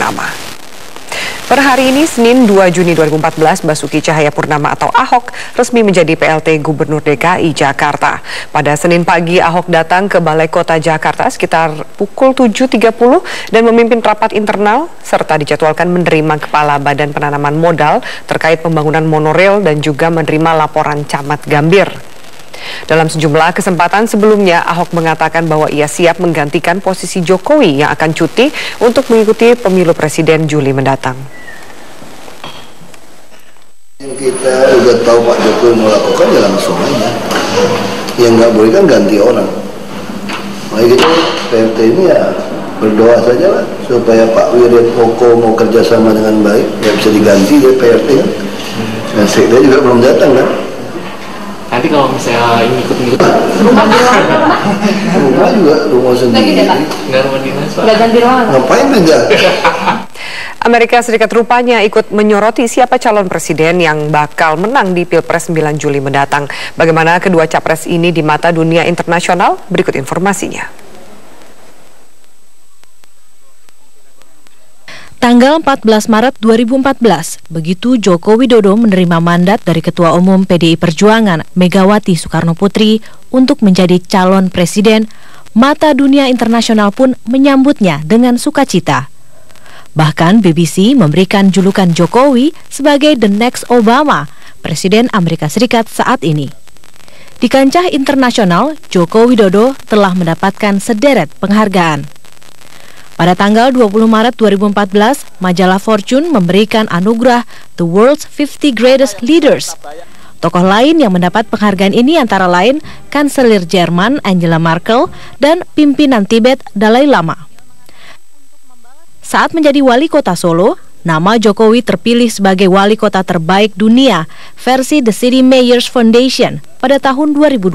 Cahayapurnama. Per hari ini, Senin 2 Juni 2014, Basuki Cahayapurnama atau Ahok resmi menjadi PLT Gubernur DKI Jakarta. Pada Senin pagi, Ahok datang ke Balai Kota Jakarta sekitar pukul 7.30 dan memimpin rapat internal serta dijadwalkan menerima Kepala Badan Penanaman Modal terkait pembangunan monorail dan juga menerima laporan Camat Gambir. Dalam sejumlah kesempatan sebelumnya, Ahok mengatakan bahwa ia siap menggantikan posisi Jokowi yang akan cuti untuk mengikuti pemilu presiden Juli mendatang. Kita udah tahu Pak Jokowi mau lakukan, ya langsung aja. Yang nggak boleh kan ganti orang. Makanya kita PLT ini ya berdoa saja lah supaya Pak Wirya Poko mau kerjasama dengan baik, ya bisa diganti ya PLT kan. Nah, dia juga belum datang kan. Nanti kalau misalnya ini ikut-ikut rumah juga rumah sendiri. Nggak rumah dinas, Pak. Nggak ganti ruangan. Ngapain aja? Amerika Serikat rupanya ikut menyoroti siapa calon presiden yang bakal menang di Pilpres 9 Juli mendatang. Bagaimana kedua capres ini di mata dunia internasional? Berikut informasinya. Tanggal 14 Maret 2014, begitu Joko Widodo menerima mandat dari Ketua Umum PDI Perjuangan Megawati Soekarno Putri untuk menjadi calon presiden, mata dunia internasional pun menyambutnya dengan sukacita. Bahkan BBC memberikan julukan Jokowi sebagai the next Obama, Presiden Amerika Serikat saat ini. Di kancah internasional, Joko Widodo telah mendapatkan sederet penghargaan. Pada tanggal 20 Maret 2014, majalah Fortune memberikan anugerah The World's 50 Greatest Leaders. Tokoh lain yang mendapat penghargaan ini antara lain Kanselir Jerman Angela Merkel dan pimpinan Tibet Dalai Lama. Saat menjadi wali kota Solo, nama Jokowi terpilih sebagai wali kota terbaik dunia versi The City Mayors Foundation pada tahun 2012.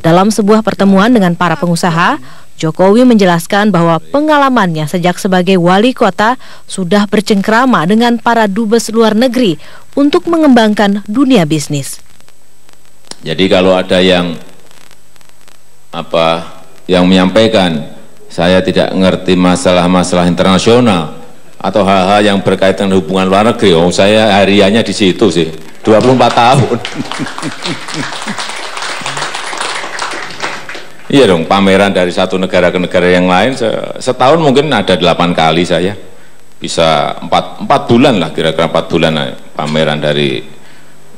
Dalam sebuah pertemuan dengan para pengusaha, Jokowi menjelaskan bahwa pengalamannya sejak sebagai wali kota sudah bercengkrama dengan para dubes luar negeri untuk mengembangkan dunia bisnis. Jadi kalau ada yang menyampaikan saya tidak ngerti masalah-masalah internasional atau hal-hal yang berkaitan dengan hubungan luar negeri, saya hariannya di situ sih, 24 tahun. Iya dong, pameran dari satu negara ke negara yang lain, setahun mungkin ada 8 kali saya. Bisa 4 bulan lah, kira-kira 4 bulan pameran dari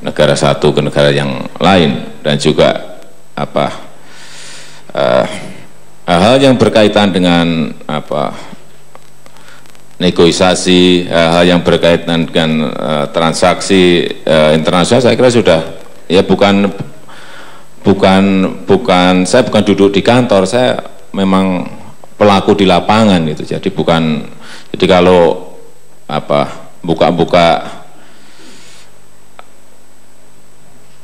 negara satu ke negara yang lain. Dan juga hal-hal yang berkaitan dengan negosiasi, hal-hal yang berkaitan dengan transaksi internasional, saya kira sudah, ya saya bukan duduk di kantor, saya memang pelaku di lapangan gitu. Jadi kalau buka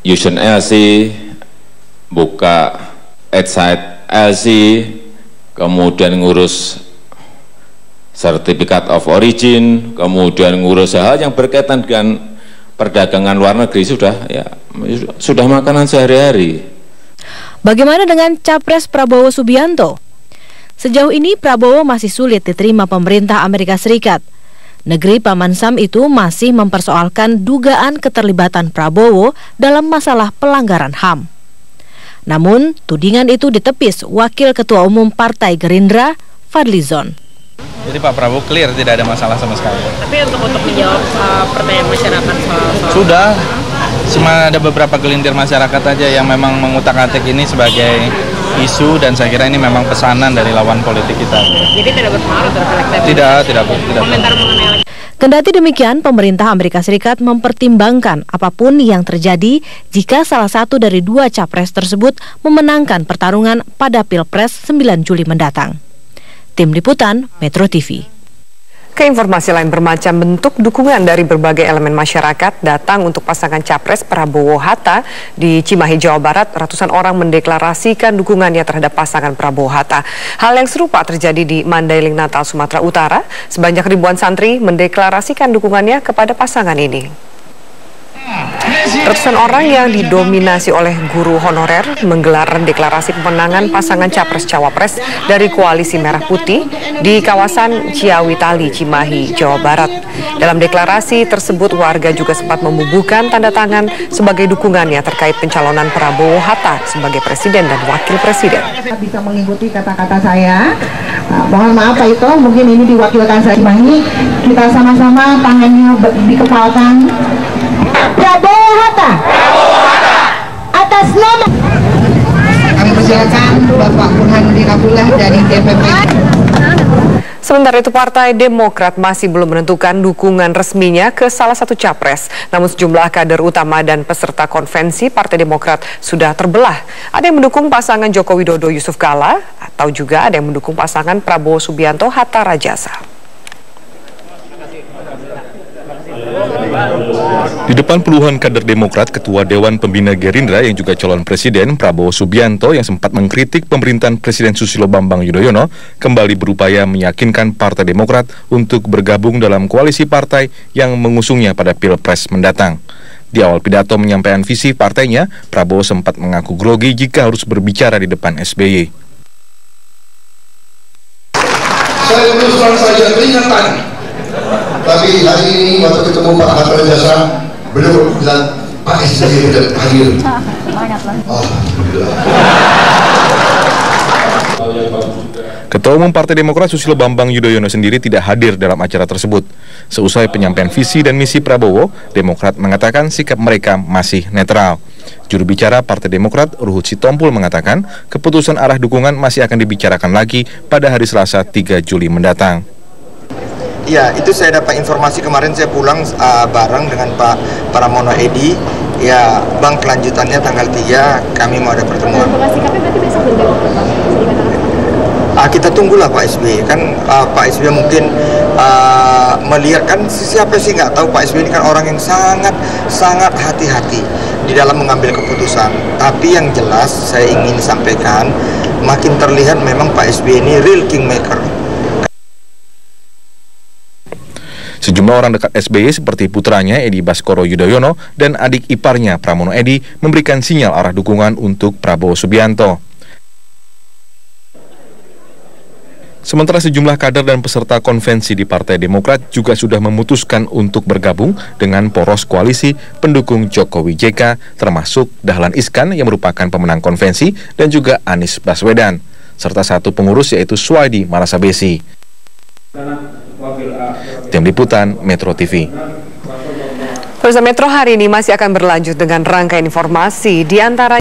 Usion LC, buka Edside LC, kemudian ngurus sertifikat of origin, kemudian ngurus hal yang berkaitan dengan perdagangan luar negeri, sudah makanan sehari-hari. Bagaimana dengan Capres Prabowo Subianto? Sejauh ini Prabowo masih sulit diterima pemerintah Amerika Serikat. Negeri Paman Sam itu masih mempersoalkan dugaan keterlibatan Prabowo dalam masalah pelanggaran HAM. Namun, tudingan itu ditepis Wakil Ketua Umum Partai Gerindra, Fadlizon. Jadi Pak Prabowo clear, tidak ada masalah sama sekali. Tapi untuk menjawab pertanyaan masyarakat soal sudah, cuma ada beberapa gelintir masyarakat aja yang memang mengutak-atik ini sebagai isu, dan saya kira ini memang pesanan dari lawan politik kita. Jadi tidak berpengaruh terhadap elektabilitas? Tidak. Komentar mengenai Kendati demikian, pemerintah Amerika Serikat mempertimbangkan apapun yang terjadi jika salah satu dari dua capres tersebut memenangkan pertarungan pada Pilpres 9 Juli mendatang. Tim Liputan Metro TV. Ke informasi lain, bermacam bentuk dukungan dari berbagai elemen masyarakat datang untuk pasangan Capres Prabowo Hatta di Cimahi, Jawa Barat. Ratusan orang mendeklarasikan dukungannya terhadap pasangan Prabowo Hatta. Hal yang serupa terjadi di Mandailing, Natal, Sumatera Utara. Sebanyak ribuan santri mendeklarasikan dukungannya kepada pasangan ini. Ratusan orang yang didominasi oleh guru honorer menggelar deklarasi pemenangan pasangan Capres-Cawapres dari Koalisi Merah Putih di kawasan Ciawitali, Cimahi, Jawa Barat. Dalam deklarasi tersebut, warga juga sempat membubuhkan tanda tangan sebagai dukungannya terkait pencalonan Prabowo Hatta sebagai Presiden dan Wakil Presiden. Bisa mengikuti kata-kata saya. Mohon maaf Pak Ito, mungkin ini diwakilkan saya Cimahi. Kita sama-sama tangannya dikepalkan. Prabowo Hatta. Atas nama. Kami persilakan Bapak Burhanuddin Abdullah dari DPP. Sementara itu, Partai Demokrat masih belum menentukan dukungan resminya ke salah satu capres. Namun sejumlah kader utama dan peserta konvensi Partai Demokrat sudah terbelah. Ada yang mendukung pasangan Joko Widodo Yusuf Kala, atau juga ada yang mendukung pasangan Prabowo Subianto Hatta Rajasa. Di depan puluhan kader Demokrat, Ketua Dewan Pembina Gerindra yang juga calon Presiden Prabowo Subianto yang sempat mengkritik pemerintahan Presiden Susilo Bambang Yudhoyono kembali berupaya meyakinkan Partai Demokrat untuk bergabung dalam koalisi partai yang mengusungnya pada Pilpres mendatang. Di awal pidato menyampaikan visi partainya, Prabowo sempat mengaku grogi jika harus berbicara di depan SBY. Saya teruskan saja peringatan. Tapi hari ini waktu ketemu Pak Hatta Rajasa, beliau bilang Pak SBY tidak hadir. Ketua Umum Partai Demokrat Susilo Bambang Yudhoyono sendiri tidak hadir dalam acara tersebut. Seusai penyampaian visi dan misi Prabowo, Demokrat mengatakan sikap mereka masih netral. Juru bicara Partai Demokrat Ruhut Sitompul mengatakan keputusan arah dukungan masih akan dibicarakan lagi pada hari Selasa 3 Juli mendatang. Ya, itu saya dapat informasi kemarin saya pulang bareng dengan Pak Pramono Edi. Ya, Bang, kelanjutannya tanggal 3 kami mau ada pertemuan. Kita tunggulah Pak SBY, kan Pak SBY mungkin melihat, kan siapa sih nggak tahu Pak SBY ini kan orang yang sangat hati-hati di dalam mengambil keputusan. Tapi yang jelas saya ingin sampaikan, makin terlihat memang Pak SBY ini real kingmaker. Sejumlah orang dekat SBY seperti putranya Edi Baskoro Yudhoyono dan adik iparnya Pramono Edi memberikan sinyal arah dukungan untuk Prabowo Subianto. Sementara sejumlah kader dan peserta konvensi di Partai Demokrat juga sudah memutuskan untuk bergabung dengan poros koalisi pendukung Jokowi JK, termasuk Dahlan Iskan yang merupakan pemenang konvensi dan juga Anies Baswedan, serta satu pengurus yaitu Suwaidi Marasabesi. Tim Liputan Metro TV. Pemirsa Metro hari ini masih akan berlanjut dengan rangkaian informasi di antara